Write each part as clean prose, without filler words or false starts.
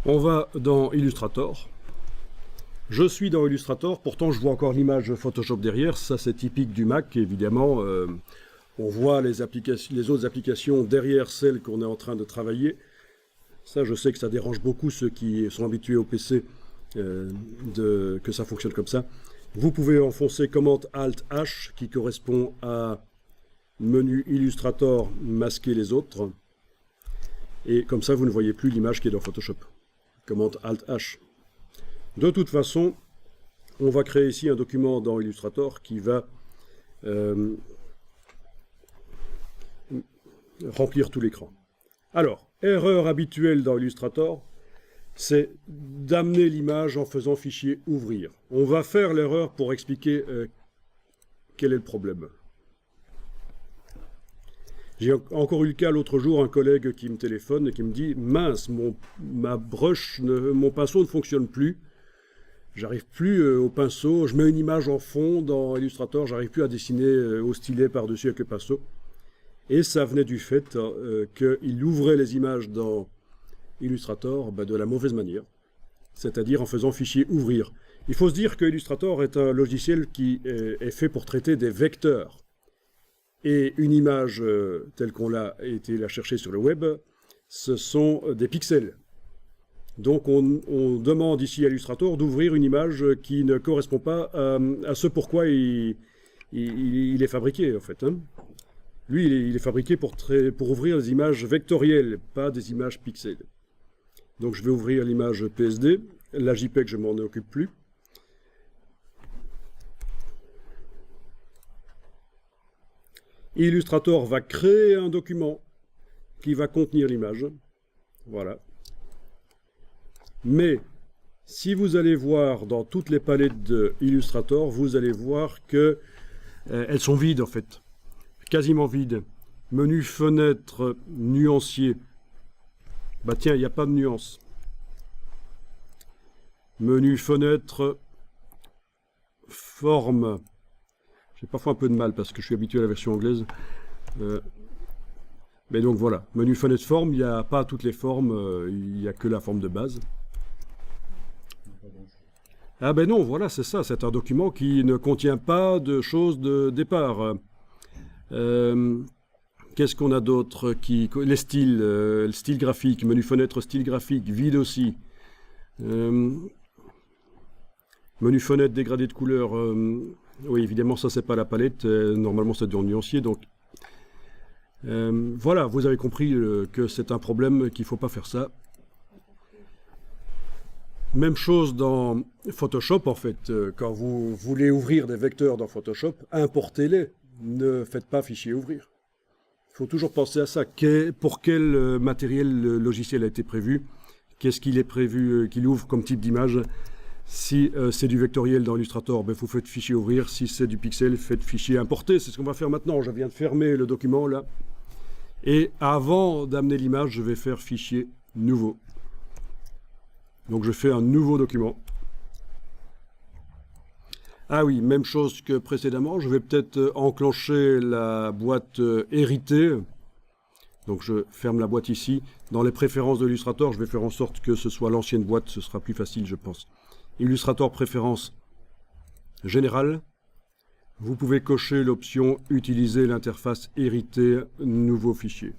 On va dans Illustrator. Je suis dans Illustrator, pourtant je vois encore l'image Photoshop derrière. Ça, c'est typique du Mac, évidemment. On voit les autres applications derrière celles qu'on est en train de travailler. Ça, je sais que ça dérange beaucoup ceux qui sont habitués au PC que ça fonctionne comme ça. Vous pouvez enfoncer Command-Alt-H qui correspond à menu Illustrator, masquer les autres. Et comme ça, vous ne voyez plus l'image qui est dans Photoshop. Command-Alt-H. De toute façon, on va créer ici un document dans Illustrator qui va remplir tout l'écran. Alors, erreur habituelle dans Illustrator, c'est d'amener l'image en faisant fichier ouvrir. On va faire l'erreur pour expliquer quel est le problème. J'ai encore eu le cas l'autre jour, un collègue qui me téléphone et qui me dit « Mince, mon pinceau ne fonctionne plus. J'arrive plus au pinceau. Je mets une image en fond dans Illustrator, j'arrive plus à dessiner au stylet par-dessus avec le pinceau. » Et ça venait du fait qu'il ouvrait les images dans Illustrator de la mauvaise manière, c'est-à-dire en faisant fichier ouvrir. Il faut se dire que Illustrator est un logiciel qui est fait pour traiter des vecteurs. Et une image telle qu'on l'a été la chercher sur le web, ce sont des pixels. Donc on demande ici à Illustrator d'ouvrir une image qui ne correspond pas à ce pourquoi il est fabriqué en fait. Lui, il est fabriqué pour ouvrir les images vectorielles, pas des images pixels. Donc je vais ouvrir l'image PSD. La JPEG, je m'en occupe plus. Illustrator va créer un document qui va contenir l'image. Voilà. Mais si vous allez voir dans toutes les palettes de Illustrator, vous allez voir que elles sont vides en fait. Quasiment vides. Menu fenêtre nuancier. Bah tiens, il n'y a pas de nuance. Menu fenêtre forme. J'ai parfois un peu de mal parce que je suis habitué à la version anglaise. Mais donc voilà, menu fenêtre forme, il n'y a pas toutes les formes, il n'y a que la forme de base. Ah ben non, voilà, c'est ça, c'est un document qui ne contient pas de choses de départ. Qu'est-ce qu'on a d'autre? Les styles, le style graphique, menu fenêtre style graphique, vide aussi. Menu fenêtre dégradé de couleur, oui évidemment ça c'est pas la palette, normalement c'est du nuancier donc. Voilà, vous avez compris que c'est un problème, qu'il ne faut pas faire ça. Même chose dans Photoshop en fait, quand vous voulez ouvrir des vecteurs dans Photoshop, importez-les, ne faites pas fichier ouvrir. Il faut toujours penser à ça, pour quel matériel le logiciel a été prévu, qu'est-ce qu'il est prévu qu'il ouvre comme type d'image. Si c'est du vectoriel dans Illustrator, ben, vous faites fichier ouvrir, si c'est du pixel, faites fichier importer, c'est ce qu'on va faire maintenant, je viens de fermer le document là. Et avant d'amener l'image, je vais faire fichier nouveau. Donc je fais un nouveau document. Ah oui, même chose que précédemment, je vais peut-être enclencher la boîte héritée. Donc je ferme la boîte ici. Dans les préférences de Illustrator, je vais faire en sorte que ce soit l'ancienne boîte, ce sera plus facile je pense. Illustrator préférences générales. Vous pouvez cocher l'option utiliser l'interface héritée nouveau fichier.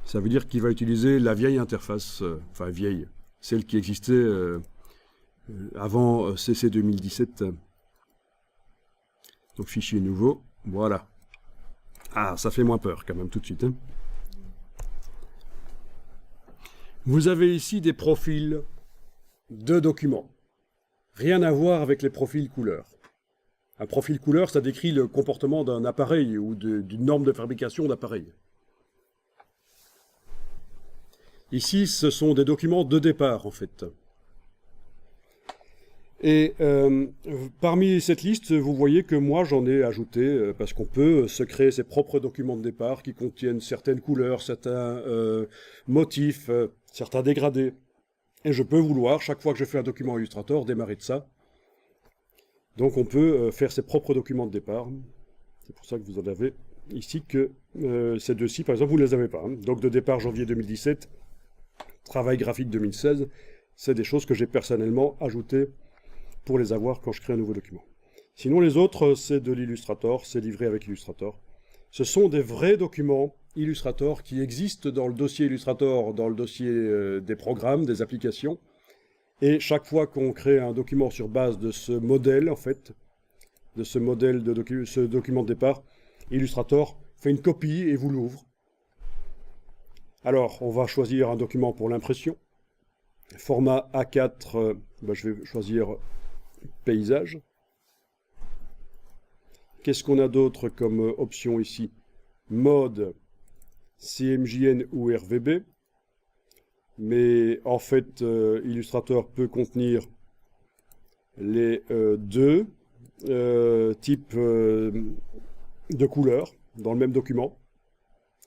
Ça veut dire qu'il va utiliser la vieille interface, enfin vieille, celle qui existait avant CC 2017. Donc fichier nouveau, voilà. Ah, ça fait moins peur quand même tout de suite. Vous avez ici des profils de documents. Rien à voir avec les profils couleurs. Un profil couleur, ça décrit le comportement d'un appareil ou d'une norme de fabrication d'appareil. Ici, ce sont des documents de départ, en fait. Et parmi cette liste, vous voyez que moi, j'en ai ajouté, parce qu'on peut se créer ses propres documents de départ qui contiennent certaines couleurs, certains motifs, certains dégradés. Et je peux vouloir, chaque fois que je fais un document Illustrator, démarrer de ça. Donc on peut faire ses propres documents de départ. C'est pour ça que vous en avez ici que ces deux-ci, par exemple, vous ne les avez pas. Donc de départ janvier 2017, travail graphique 2016, c'est des choses que j'ai personnellement ajoutées pour les avoir quand je crée un nouveau document. Sinon, les autres, c'est de l'Illustrator, c'est livré avec Illustrator. Ce sont des vrais documents Illustrator qui existent dans le dossier Illustrator, dans le dossier des programmes, des applications. Et chaque fois qu'on crée un document sur base de ce modèle, en fait, de ce modèle de ce document de départ, Illustrator fait une copie et vous l'ouvre. Alors, on va choisir un document pour l'impression. Format A4, je vais choisir paysage. Qu'est-ce qu'on a d'autre comme option ici? Mode, CMJN ou RVB. Mais en fait, Illustrator peut contenir les deux types de couleurs dans le même document.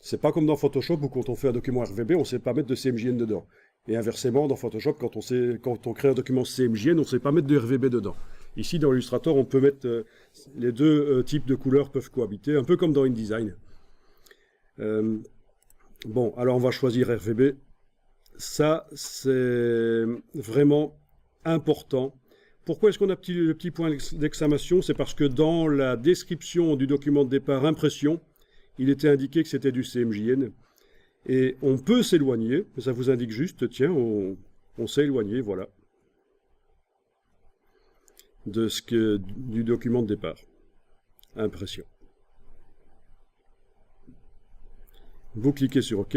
C'est pas comme dans Photoshop où quand on fait un document RVB, on ne sait pas mettre de CMJN dedans. Et inversement, dans Photoshop, quand on crée un document CMJN, on ne sait pas mettre de RVB dedans. Ici, dans Illustrator, on peut mettre les deux types de couleurs peuvent cohabiter, un peu comme dans InDesign. Bon, alors on va choisir RVB. Ça, c'est vraiment important. Pourquoi est-ce qu'on a le petit point d'exclamation? C'est parce que dans la description du document de départ impression, il était indiqué que c'était du CMJN. Et on peut s'éloigner, ça vous indique juste, tiens, on s'est éloigné, voilà, du document de départ. Impression. Vous cliquez sur OK.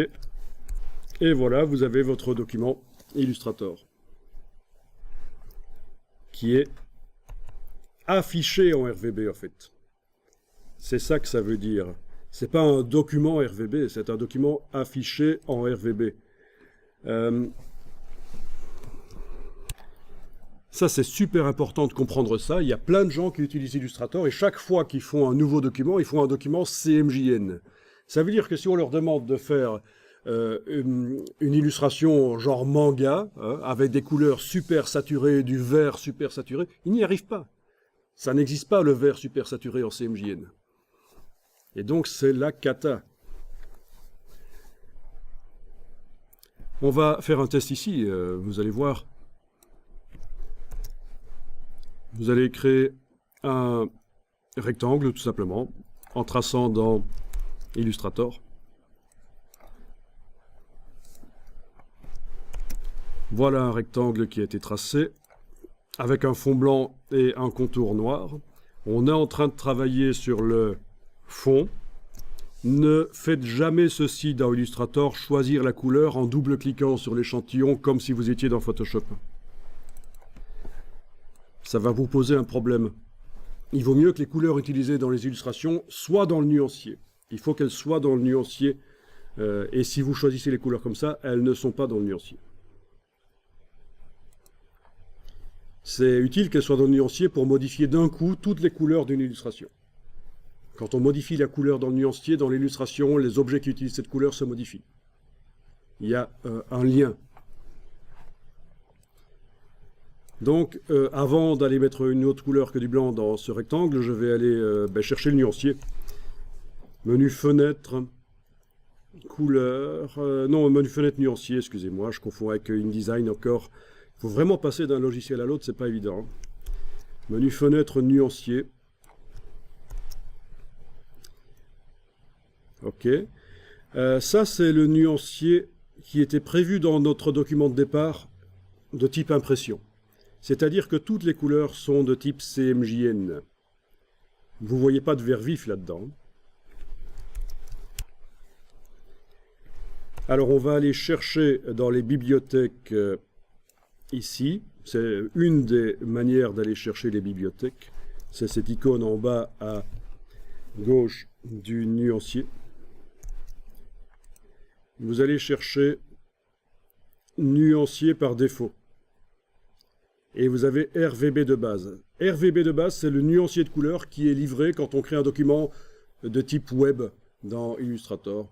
Et voilà, vous avez votre document Illustrator qui est affiché en RVB en fait. C'est ça que ça veut dire. C'est pas un document RVB, c'est un document affiché en RVB. Ça, c'est super important de comprendre ça. Il y a plein de gens qui utilisent Illustrator et chaque fois qu'ils font un nouveau document, ils font un document CMJN. Ça veut dire que si on leur demande de faire une illustration genre manga, avec des couleurs super saturées, du vert super saturé, ils n'y arrivent pas. Ça n'existe pas le vert super saturé en CMJN. Et donc c'est la cata. On va faire un test ici, vous allez voir. Vous allez créer un rectangle tout simplement, en traçant dans Illustrator. Voilà un rectangle qui a été tracé, avec un fond blanc et un contour noir. On est en train de travailler sur le fond. Ne faites jamais ceci dans Illustrator, choisir la couleur en double-cliquant sur l'échantillon comme si vous étiez dans Photoshop. Ça va vous poser un problème. Il vaut mieux que les couleurs utilisées dans les illustrations soient dans le nuancier. Il faut qu'elles soient dans le nuancier. Et si vous choisissez les couleurs comme ça, elles ne sont pas dans le nuancier. C'est utile qu'elles soient dans le nuancier pour modifier d'un coup toutes les couleurs d'une illustration. Quand on modifie la couleur dans le nuancier, dans l'illustration, les objets qui utilisent cette couleur se modifient. Il y a un lien. Donc, avant d'aller mettre une autre couleur que du blanc dans ce rectangle, je vais aller chercher le nuancier. Menu fenêtre, couleur, non, menu fenêtre nuancier, excusez-moi, je confonds avec InDesign encore. Il faut vraiment passer d'un logiciel à l'autre, c'est pas évident. Menu fenêtre nuancier. Ok. Ça, c'est le nuancier qui était prévu dans notre document de départ de type impression. C'est-à-dire que toutes les couleurs sont de type CMJN. Vous ne voyez pas de vert vif là-dedans. Alors, on va aller chercher dans les bibliothèques ici. C'est une des manières d'aller chercher les bibliothèques. C'est cette icône en bas à gauche du nuancier. Vous allez chercher nuancier par défaut. Et vous avez RVB de base. RVB de base, c'est le nuancier de couleur qui est livré quand on crée un document de type web dans Illustrator.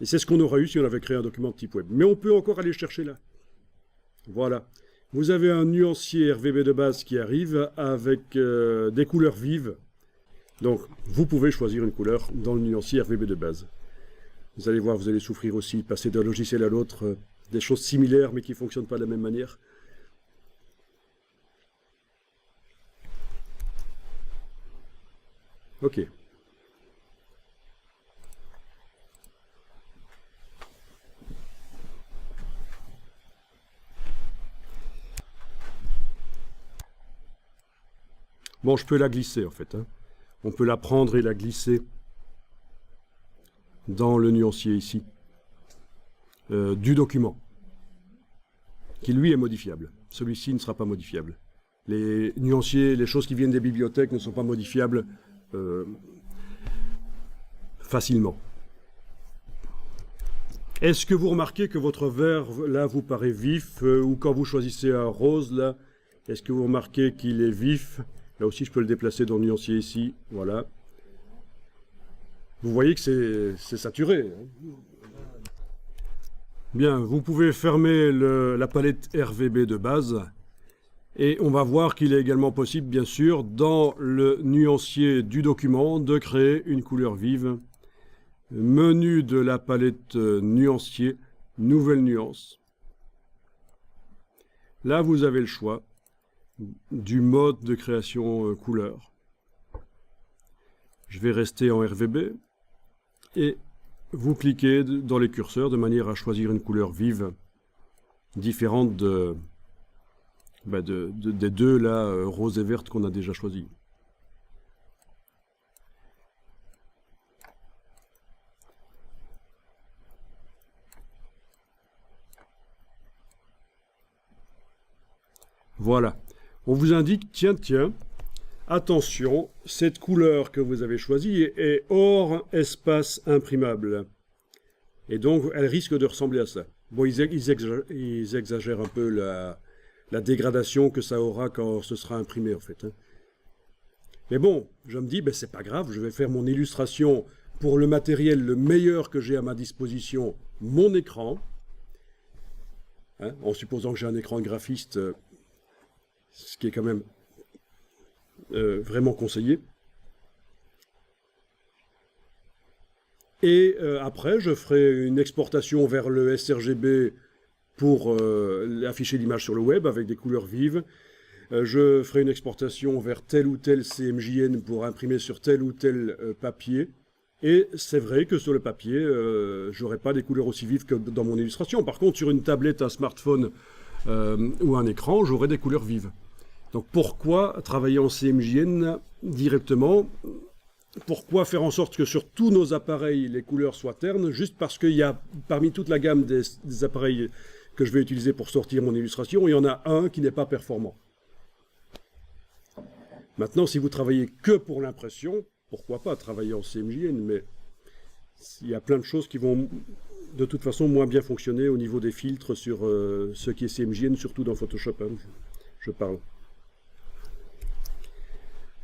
Et c'est ce qu'on aurait eu si on avait créé un document de type web. Mais on peut encore aller chercher là. Voilà. Vous avez un nuancier RVB de base qui arrive avec des couleurs vives. Donc, vous pouvez choisir une couleur dans le nuancier RVB de base. Vous allez voir, vous allez souffrir aussi, passer d'un logiciel à l'autre, des choses similaires mais qui ne fonctionnent pas de la même manière. Ok. Bon, je peux la glisser en fait, hein. On peut la prendre et la glisser dans le nuancier ici, du document, qui lui est modifiable. Celui-ci ne sera pas modifiable. Les nuanciers, les choses qui viennent des bibliothèques ne sont pas modifiables facilement. Est-ce que vous remarquez que votre vert, là, vous paraît vif, ou quand vous choisissez un rose, là, est-ce que vous remarquez qu'il est vif? Là aussi, je peux le déplacer dans le nuancier ici, voilà. Vous voyez que c'est saturé. Bien, vous pouvez fermer la palette RVB de base, et on va voir qu'il est également possible, bien sûr, dans le nuancier du document, de créer une couleur vive. Menu de la palette nuancier, nouvelle nuance. Là, vous avez le choix du mode de création couleur. Je vais rester en RVB et vous cliquez dans les curseurs de manière à choisir une couleur vive différente des deux là, rose et verte qu'on a déjà choisi. Voilà. On vous indique, tiens, attention, cette couleur que vous avez choisie est hors espace imprimable. Et donc, elle risque de ressembler à ça. Bon, ils exagèrent un peu la dégradation que ça aura quand ce sera imprimé, en fait, hein. Mais bon, je me dis, ben, c'est pas grave, je vais faire mon illustration pour le matériel le meilleur que j'ai à ma disposition, mon écran. Hein, en supposant que j'ai un écran de graphiste, ce qui est quand même vraiment conseillé. Et après, je ferai une exportation vers le sRGB pour afficher l'image sur le web avec des couleurs vives. Je ferai une exportation vers tel ou tel CMJN pour imprimer sur tel ou tel papier. Et c'est vrai que sur le papier, je n'aurai pas des couleurs aussi vives que dans mon illustration. Par contre, sur une tablette, un smartphone ou un écran, j'aurai des couleurs vives. Donc pourquoi travailler en CMJN directement? Pourquoi faire en sorte que sur tous nos appareils, les couleurs soient ternes? Juste parce qu'il y a, parmi toute la gamme des appareils que je vais utiliser pour sortir mon illustration, il y en a un qui n'est pas performant. Maintenant, si vous travaillez que pour l'impression, pourquoi pas travailler en CMJN? Mais il y a plein de choses qui vont de toute façon moins bien fonctionner au niveau des filtres sur ce qui est CMJN, surtout dans Photoshop, hein, je parle.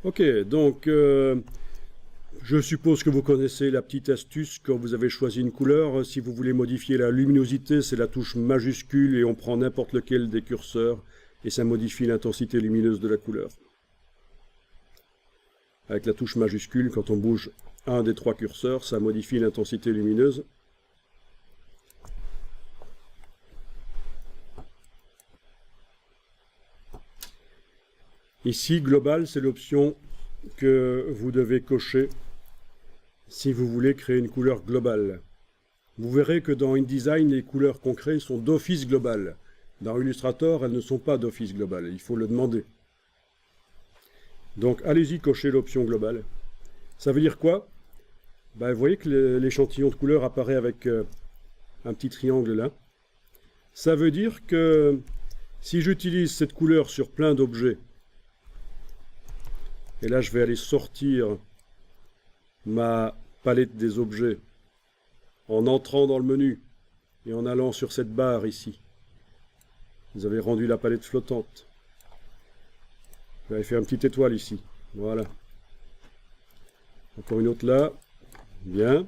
Ok, donc je suppose que vous connaissez la petite astuce quand vous avez choisi une couleur. Si vous voulez modifier la luminosité, c'est la touche majuscule et on prend n'importe lequel des curseurs et ça modifie l'intensité lumineuse de la couleur. Avec la touche majuscule, quand on bouge un des trois curseurs, ça modifie l'intensité lumineuse. Ici, global, c'est l'option que vous devez cocher si vous voulez créer une couleur globale. Vous verrez que dans InDesign, les couleurs qu'on crée sont d'office global. Dans Illustrator, elles ne sont pas d'office global, il faut le demander. Donc allez-y, cochez l'option globale. Ça veut dire quoi? Ben, vous voyez que l'échantillon de couleur apparaît avec un petit triangle là. Ça veut dire que si j'utilise cette couleur sur plein d'objets, et là, je vais aller sortir ma palette des objets en entrant dans le menu et en allant sur cette barre ici. Vous avez rendu la palette flottante. Je vais faire une petite étoile ici. Voilà. Encore une autre là. Bien.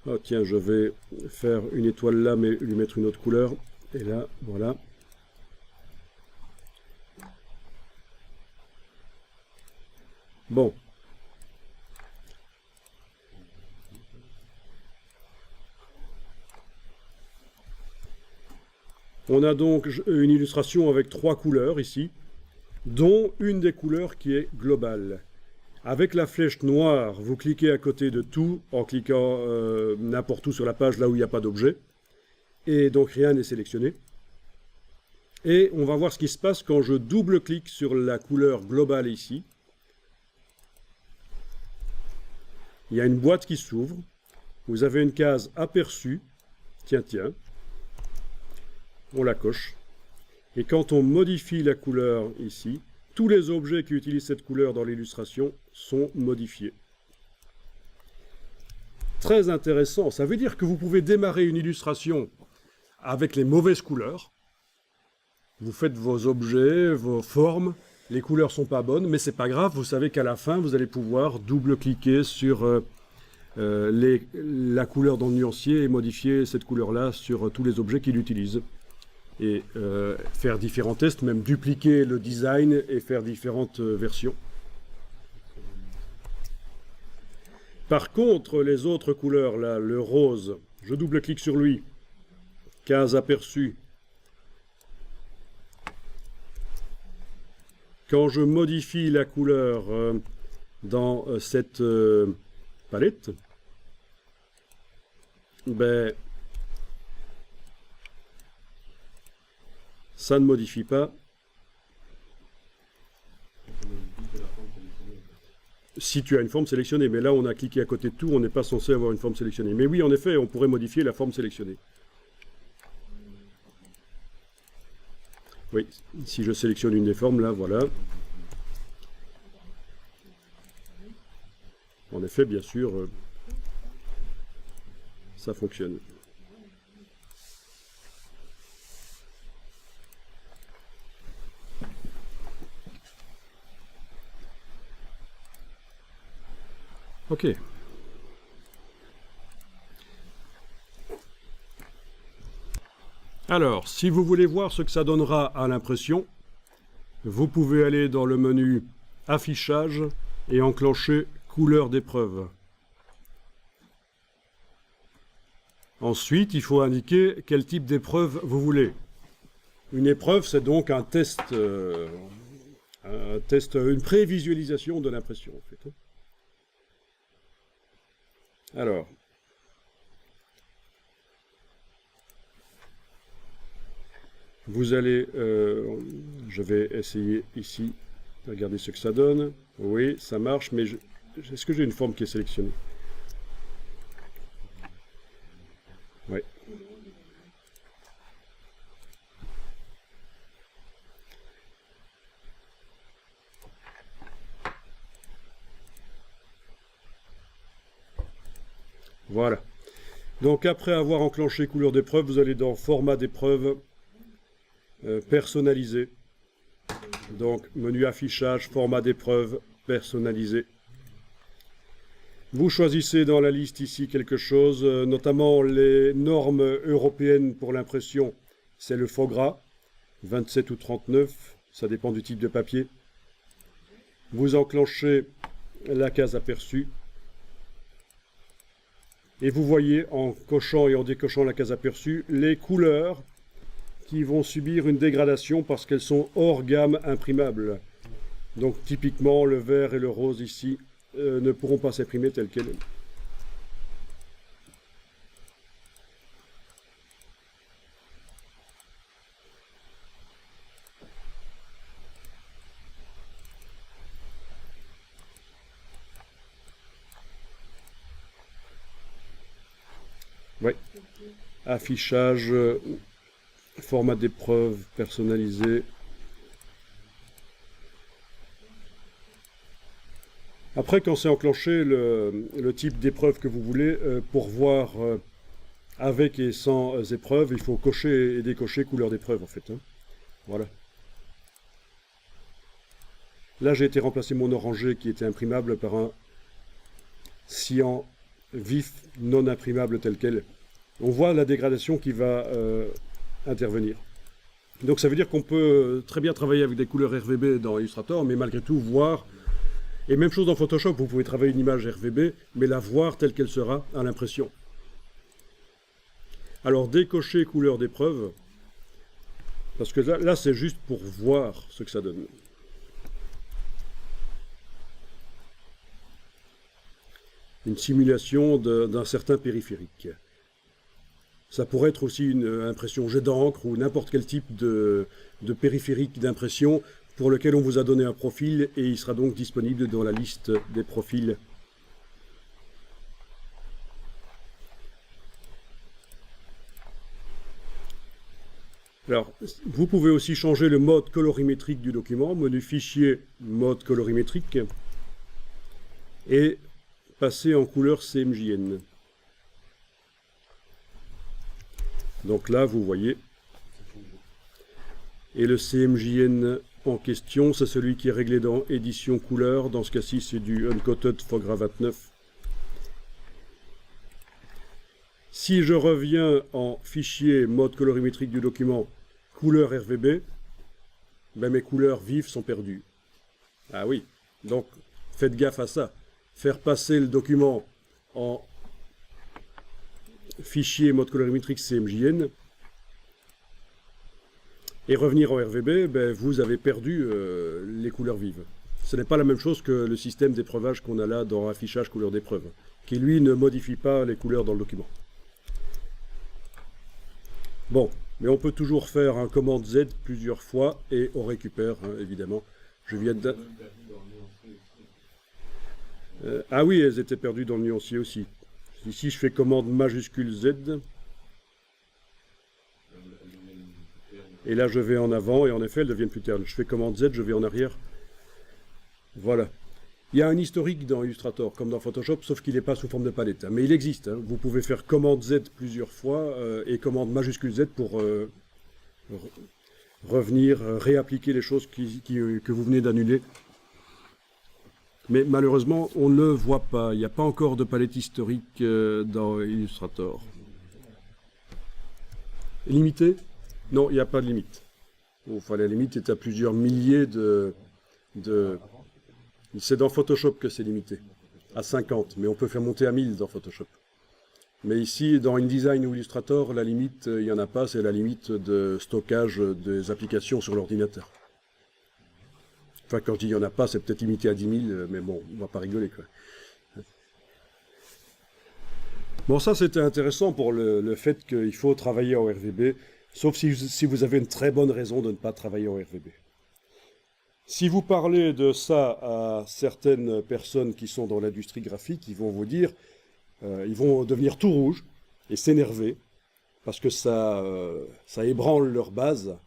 Oh, tiens, je vais faire une étoile là, mais lui mettre une autre couleur. Et là, voilà. Bon. On a donc une illustration avec 3 couleurs ici, dont une des couleurs qui est globale. Avec la flèche noire, vous cliquez à côté de tout en cliquant n'importe où sur la page là où il n'y a pas d'objet. Et donc rien n'est sélectionné. Et on va voir ce qui se passe quand je double-clique sur la couleur globale ici. Il y a une boîte qui s'ouvre. Vous avez une case aperçue. Tiens. On la coche. Et quand on modifie la couleur ici, tous les objets qui utilisent cette couleur dans l'illustration sont modifiés. Très intéressant. Ça veut dire que vous pouvez démarrer une illustration avec les mauvaises couleurs. Vous faites vos objets, vos formes, les couleurs ne sont pas bonnes, mais c'est pas grave, vous savez qu'à la fin, vous allez pouvoir double-cliquer sur la couleur dans le nuancier et modifier cette couleur-là sur tous les objets qu'il utilise. Et faire différents tests, même dupliquer le design et faire différentes versions. Par contre, les autres couleurs, là, le rose, je double-clique sur lui, case aperçue. Quand je modifie la couleur dans cette palette, ben, ça ne modifie pas. Si tu as une forme sélectionnée, mais là on a cliqué à côté de tout, on n'est pas censé avoir une forme sélectionnée. Mais oui, en effet, on pourrait modifier la forme sélectionnée. Oui, si je sélectionne une des formes, là, voilà. En effet, bien sûr, ça fonctionne. Ok. Alors, si vous voulez voir ce que ça donnera à l'impression, vous pouvez aller dans le menu Affichage et enclencher Couleur d'épreuve. Ensuite, il faut indiquer quel type d'épreuve vous voulez. Une épreuve, c'est donc un test, une prévisualisation de l'impression, en fait. Alors, vous allez, je vais essayer ici, regardez ce que ça donne. Oui, ça marche, mais est-ce que j'ai une forme qui est sélectionnée? Oui. Voilà. Donc après avoir enclenché couleur d'épreuve, vous allez dans format d'épreuve, personnalisé. Donc menu affichage, format d'épreuve, personnalisé. Vous choisissez dans la liste ici quelque chose, notamment les normes européennes pour l'impression. C'est le FOGRA, 27 ou 39, ça dépend du type de papier. Vous enclenchez la case aperçue. Et vous voyez, en cochant et en décochant la case aperçue, les couleurs qui vont subir une dégradation parce qu'elles sont hors gamme imprimables. Donc typiquement, le vert et le rose ici ne pourront pas s'imprimer telles quelles. Oui. Affichage, format d'épreuve personnalisé. Après, quand c'est enclenché, le type d'épreuve que vous voulez, pour voir avec et sans épreuve, il faut cocher et décocher couleur d'épreuve en fait. Hein. Voilà. Là, j'ai été remplacer mon orangé qui était imprimable par un cyan vif non imprimable tel quel. On voit la dégradation qui va intervenir. Donc ça veut dire qu'on peut très bien travailler avec des couleurs RVB dans Illustrator, mais malgré tout voir, et même chose dans Photoshop, vous pouvez travailler une image RVB, mais la voir telle qu'elle sera à l'impression. Alors décocher couleur d'épreuve, Parce que là c'est juste pour voir ce que ça donne. Une simulation d'un certain périphérique. Ça pourrait être aussi une impression jet d'encre ou n'importe quel type de périphérique d'impression pour lequel on vous a donné un profil et il sera donc disponible dans la liste des profils. Alors, vous pouvez aussi changer le mode colorimétrique du document, menu fichier, mode colorimétrique, et passer en couleur CMJN. Donc là, vous voyez. Et le CMJN en question, c'est celui qui est réglé dans édition couleur. Dans ce cas-ci, c'est du Uncoated Fogra 29. Si je reviens en fichier mode colorimétrique du document, couleur RVB, ben mes couleurs vives sont perdues. Ah oui, donc faites gaffe à ça. Faire passer le document en fichier mode colorimétrique CMJN et revenir en RVB, ben vous avez perdu les couleurs vives. Ce n'est pas la même chose que le système d'épreuvage qu'on a là dans affichage couleur d'épreuve, qui lui ne modifie pas les couleurs dans le document. Bon, mais on peut toujours faire un commande Z plusieurs fois et on récupère, hein, évidemment. Je viens de... ah oui, elles étaient perdues dans le nuancier aussi. Ici, je fais commande majuscule Z. Et là, je vais en avant, et en effet, elles deviennent plus ternes. Je fais commande Z, je vais en arrière. Voilà. Il y a un historique dans Illustrator, comme dans Photoshop, sauf qu'il n'est pas sous forme de palette. Hein. Mais il existe. Hein. Vous pouvez faire commande Z plusieurs fois, et commande majuscule Z pour revenir, réappliquer les choses que vous venez d'annuler. Mais malheureusement, on ne le voit pas. Il n'y a pas encore de palette historique dans Illustrator. Limité ? Non, il n'y a pas de limite. Enfin, la limite est à plusieurs milliers de... C'est dans Photoshop que c'est limité, à 50, mais on peut faire monter à 1000 dans Photoshop. Mais ici, dans InDesign ou Illustrator, la limite, il n'y en a pas, c'est la limite de stockage des applications sur l'ordinateur. Enfin, quand je dis il n'y en a pas, c'est peut-être limité à 10 000, mais bon, on ne va pas rigoler, quoi. Bon, ça, c'était intéressant pour le fait qu'il faut travailler en RVB, sauf si vous avez une très bonne raison de ne pas travailler en RVB. Si vous parlez de ça à certaines personnes qui sont dans l'industrie graphique, ils vont vous dire, ils vont devenir tout rouges et s'énerver, parce que ça ébranle leur base.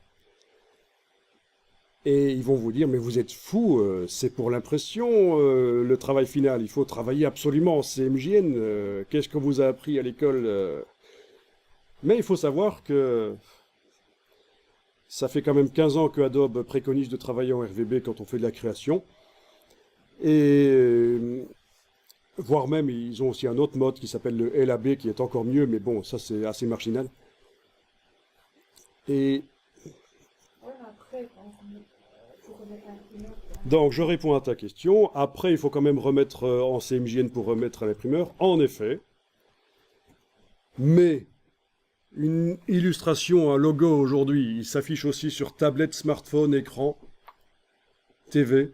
Et ils vont vous dire, mais vous êtes fous, c'est pour l'impression, le travail final, il faut travailler absolument en CMJN, qu'est-ce qu'on vous a appris à l'école Mais il faut savoir que ça fait quand même 15 ans que Adobe préconise de travailler en RVB quand on fait de la création. Et voire même, ils ont aussi un autre mode qui s'appelle le LAB, qui est encore mieux, mais bon, ça c'est assez marginal. Et donc, je réponds à ta question. Après, il faut quand même remettre en CMJN pour remettre à l'imprimeur. En effet. Mais une illustration, un logo aujourd'hui, il s'affiche aussi sur tablette, smartphone, écran, TV,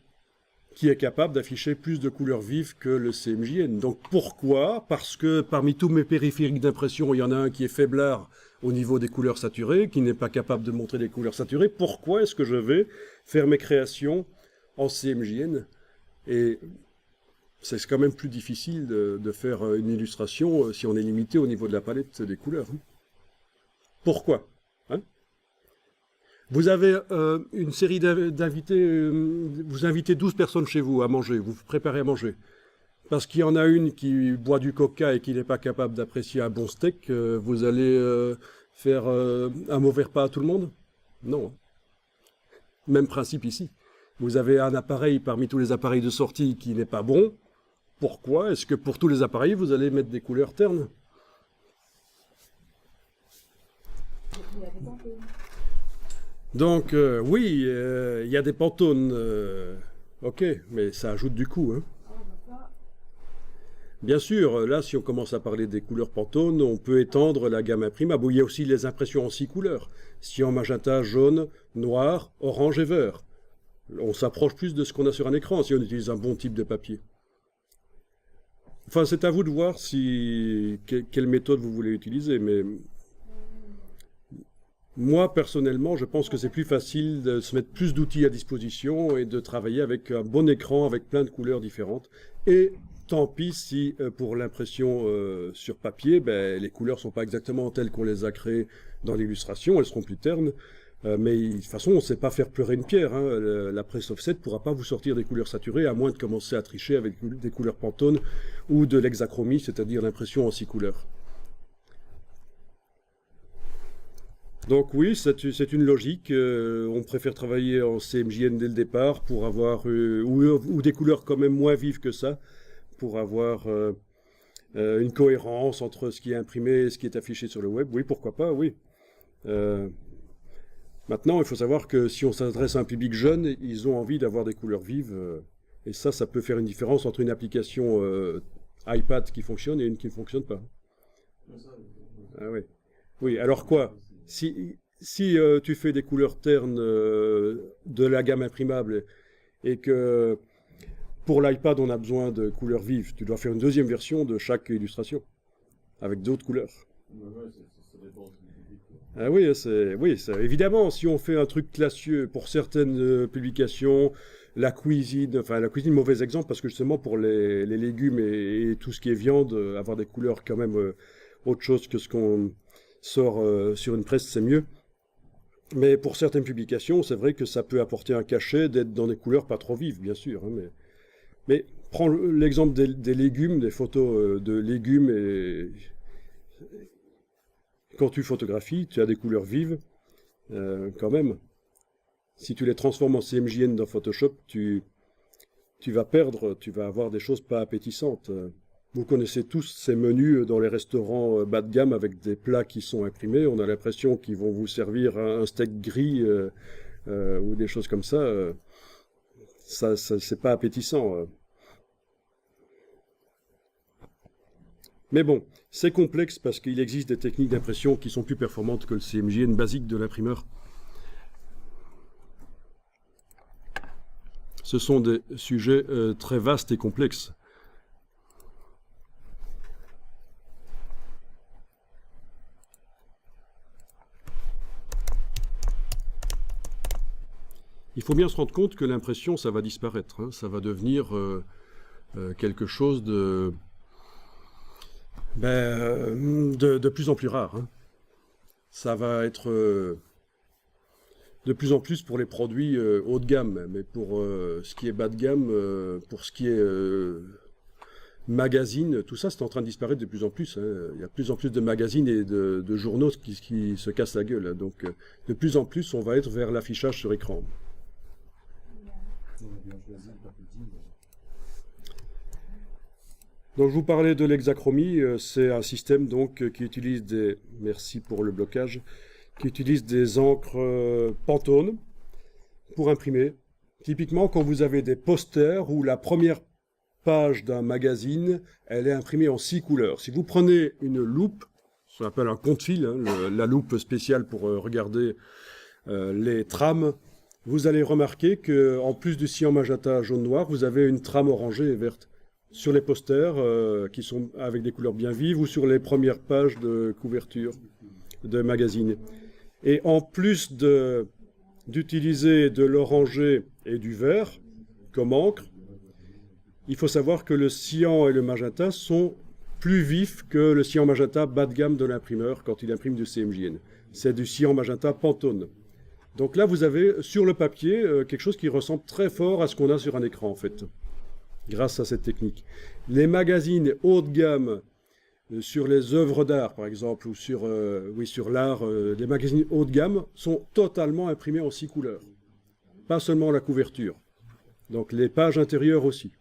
qui est capable d'afficher plus de couleurs vives que le CMJN. Donc pourquoi? Parce que parmi tous mes périphériques d'impression, il y en a un qui est faiblard au niveau des couleurs saturées, qui n'est pas capable de montrer des couleurs saturées. Pourquoi est-ce que je vais faire mes créations en CMJN? Et c'est quand même plus difficile de faire une illustration si on est limité au niveau de la palette des couleurs. Pourquoi? Vous avez une série d'invités, vous invitez 12 personnes chez vous à manger, vous vous préparez à manger. Parce qu'il y en a une qui boit du coca et qui n'est pas capable d'apprécier un bon steak, vous allez faire un mauvais repas à tout le monde? Non. Même principe ici. Vous avez un appareil parmi tous les appareils de sortie qui n'est pas bon. Pourquoi est-ce que pour tous les appareils, vous allez mettre des couleurs ternes? Donc, oui, il y a des Pantones, ok, mais ça ajoute du coût. Hein. Bien sûr, là, si on commence à parler des couleurs Pantone, on peut étendre la gamme imprimable. Il y a aussi les impressions en 6 couleurs. Cyan, magenta, jaune, noir, orange et vert. On s'approche plus de ce qu'on a sur un écran si on utilise un bon type de papier. Enfin, c'est à vous de voir quelle méthode vous voulez utiliser, mais moi, personnellement, je pense que c'est plus facile de se mettre plus d'outils à disposition et de travailler avec un bon écran, avec plein de couleurs différentes. Et tant pis si, pour l'impression sur papier, les couleurs ne sont pas exactement telles qu'on les a créées dans l'illustration, elles seront plus ternes. Mais de toute façon, on ne sait pas faire pleurer une pierre. Hein. La presse offset ne pourra pas vous sortir des couleurs saturées, à moins de commencer à tricher avec des couleurs Pantone ou de l'hexachromie, c'est-à-dire l'impression en 6 couleurs. Donc oui, c'est une logique. On préfère travailler en CMJN dès le départ pour avoir, ou des couleurs quand même moins vives que ça, pour avoir une cohérence entre ce qui est imprimé et ce qui est affiché sur le web. Oui, pourquoi pas, oui. Maintenant, il faut savoir que si on s'adresse à un public jeune, ils ont envie d'avoir des couleurs vives. Et ça peut faire une différence entre une application iPad qui fonctionne et une qui ne fonctionne pas. Ah oui. Oui, alors quoi? Si tu fais des couleurs ternes de la gamme imprimable et que pour l'iPad on a besoin de couleurs vives, tu dois faire une deuxième version de chaque illustration avec d'autres couleurs. Ça dépend du public, quoi. Ah oui, évidemment, si on fait un truc classieux pour certaines publications, la cuisine, mauvais exemple, parce que justement pour les légumes et tout ce qui est viande, avoir des couleurs quand même autre chose que ce qu'on sort sur une presse, c'est mieux. Mais pour certaines publications, c'est vrai que ça peut apporter un cachet d'être dans des couleurs pas trop vives, bien sûr. Hein, mais prends l'exemple des légumes, des photos de légumes, et quand tu photographies, tu as des couleurs vives, quand même. Si tu les transformes en CMJN dans Photoshop, tu vas perdre, tu vas avoir des choses pas appétissantes. Vous connaissez tous ces menus dans les restaurants bas de gamme avec des plats qui sont imprimés. On a l'impression qu'ils vont vous servir un steak gris ou des choses comme ça. Ça c'est pas appétissant. Mais bon, c'est complexe parce qu'il existe des techniques d'impression qui sont plus performantes que le CMJN basique de l'imprimeur. Ce sont des sujets très vastes et complexes. Il faut bien se rendre compte que l'impression, ça va disparaître. Hein. Ça va devenir quelque chose de plus en plus rare. Hein. Ça va être de plus en plus pour les produits haut de gamme. Mais pour ce qui est bas de gamme, pour ce qui est magazine, tout ça, c'est en train de disparaître de plus en plus. Hein. Il y a de plus en plus de magazines et de journaux qui se cassent la gueule. Hein. Donc, de plus en plus, on va être vers l'affichage sur écran. Donc je vous parlais de l'hexachromie, c'est un système donc qui utilise merci pour le blocage, qui utilise des encres Pantone pour imprimer. Typiquement quand vous avez des posters où la première page d'un magazine, elle est imprimée en 6 couleurs. Si vous prenez une loupe, ce qu'on appelle un compte-fil, hein, la loupe spéciale pour regarder les trames, vous allez remarquer qu'en plus du cyan, magenta, jaune, noir, vous avez une trame orangée et verte sur les posters qui sont avec des couleurs bien vives ou sur les premières pages de couverture de magazines. Et en plus d'utiliser de l'orangé et du vert comme encre, il faut savoir que le cyan et le magenta sont plus vifs que le cyan magenta bas de gamme de l'imprimeur quand il imprime du CMJN. C'est du cyan magenta Pantone. Donc là, vous avez sur le papier quelque chose qui ressemble très fort à ce qu'on a sur un écran, en fait, grâce à cette technique. Les magazines haut de gamme sur les œuvres d'art, par exemple, ou sur l'art, les magazines haut de gamme sont totalement imprimés en 6 couleurs. Pas seulement la couverture. Donc les pages intérieures aussi.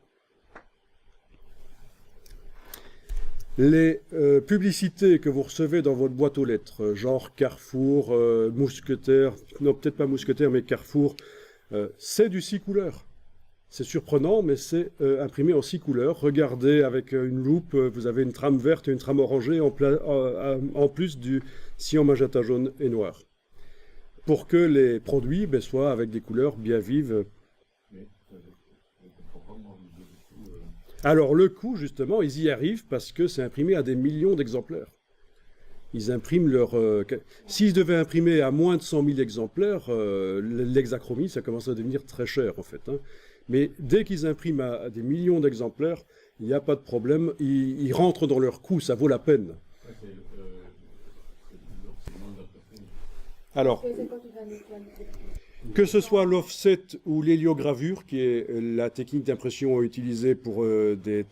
Les publicités que vous recevez dans votre boîte aux lettres, genre Carrefour, Mousquetaire, non peut-être pas Mousquetaire, mais Carrefour, c'est du 6 couleurs. C'est surprenant, mais c'est imprimé en 6 couleurs. Regardez avec une loupe, vous avez une trame verte et une trame orangée en plus du cyan, magenta, jaune et noir. Pour que les produits soient avec des couleurs bien vives. Mais je comprends pas, moi, du coup, Alors le coût, justement, ils y arrivent parce que c'est imprimé à des millions d'exemplaires. Ils impriment leur... S'ils devaient imprimer à moins de 100 000 exemplaires, l'hexachromie, ça commence à devenir très cher, en fait. Hein. Mais dès qu'ils impriment à des millions d'exemplaires, il n'y a pas de problème. Ils rentrent dans leur coût, ça vaut la peine. ouais, c'est moins d'impression. Alors, que ce soit l'offset ou l'héliogravure, qui est la technique d'impression utilisée pour des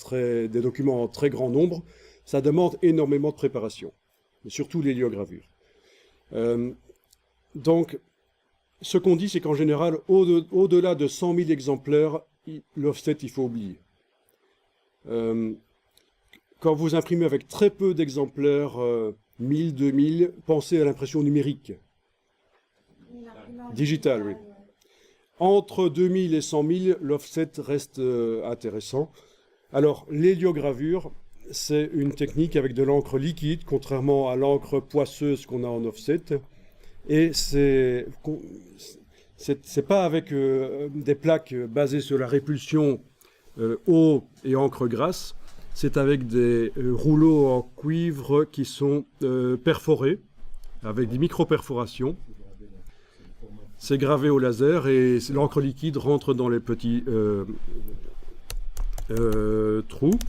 documents en très grand nombre, ça demande énormément de préparation. Mais surtout l'héliogravure. Donc, ce qu'on dit, c'est qu'en général, au-delà de 100 000 exemplaires, l'offset, il faut oublier. Quand vous imprimez avec très peu d'exemplaires, 1000, 2000, pensez à l'impression numérique. Digital, oui. Entre 2000 et 100 000, l'offset reste intéressant. Alors, l'héliogravure, c'est une technique avec de l'encre liquide, contrairement à l'encre poisseuse qu'on a en offset. Et c'est pas avec des plaques basées sur la répulsion eau et encre grasse, c'est avec des rouleaux en cuivre qui sont perforés, avec des micro-perforations. C'est gravé au laser et l'encre liquide rentre dans les petits trous.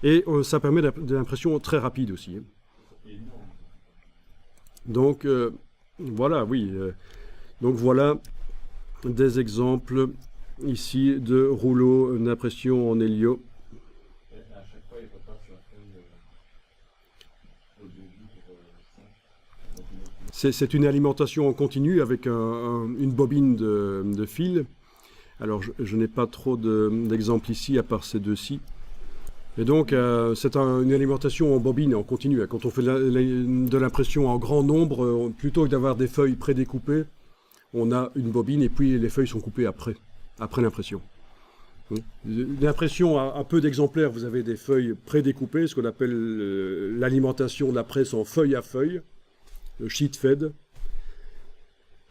Et ça permet de l'impression très rapide aussi. Donc, voilà, oui. Donc voilà des exemples ici de rouleaux d'impression en hélio. Et à chaque fois, il repart sur la feuille au début pour ça. C'est une alimentation en continu avec une bobine de fil. Alors, je n'ai pas trop d'exemples ici, à part ces deux-ci. Et donc, c'est une alimentation en bobine, en continu. Quand on fait de l'impression en grand nombre, plutôt que d'avoir des feuilles prédécoupées, on a une bobine et puis les feuilles sont coupées après l'impression. L'impression à peu d'exemplaires, vous avez des feuilles prédécoupées, ce qu'on appelle l'alimentation de la presse en feuille à feuille, le sheet fed.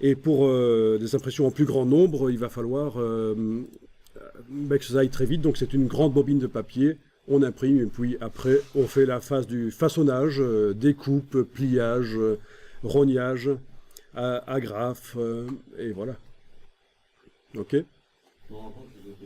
Et pour des impressions en plus grand nombre, il va falloir que ça aille très vite. Donc c'est une grande bobine de papier. On imprime et puis après on fait la phase du façonnage, découpe, pliage, rognage, agrafe et voilà. Ok. Je me rends compte que j'ai été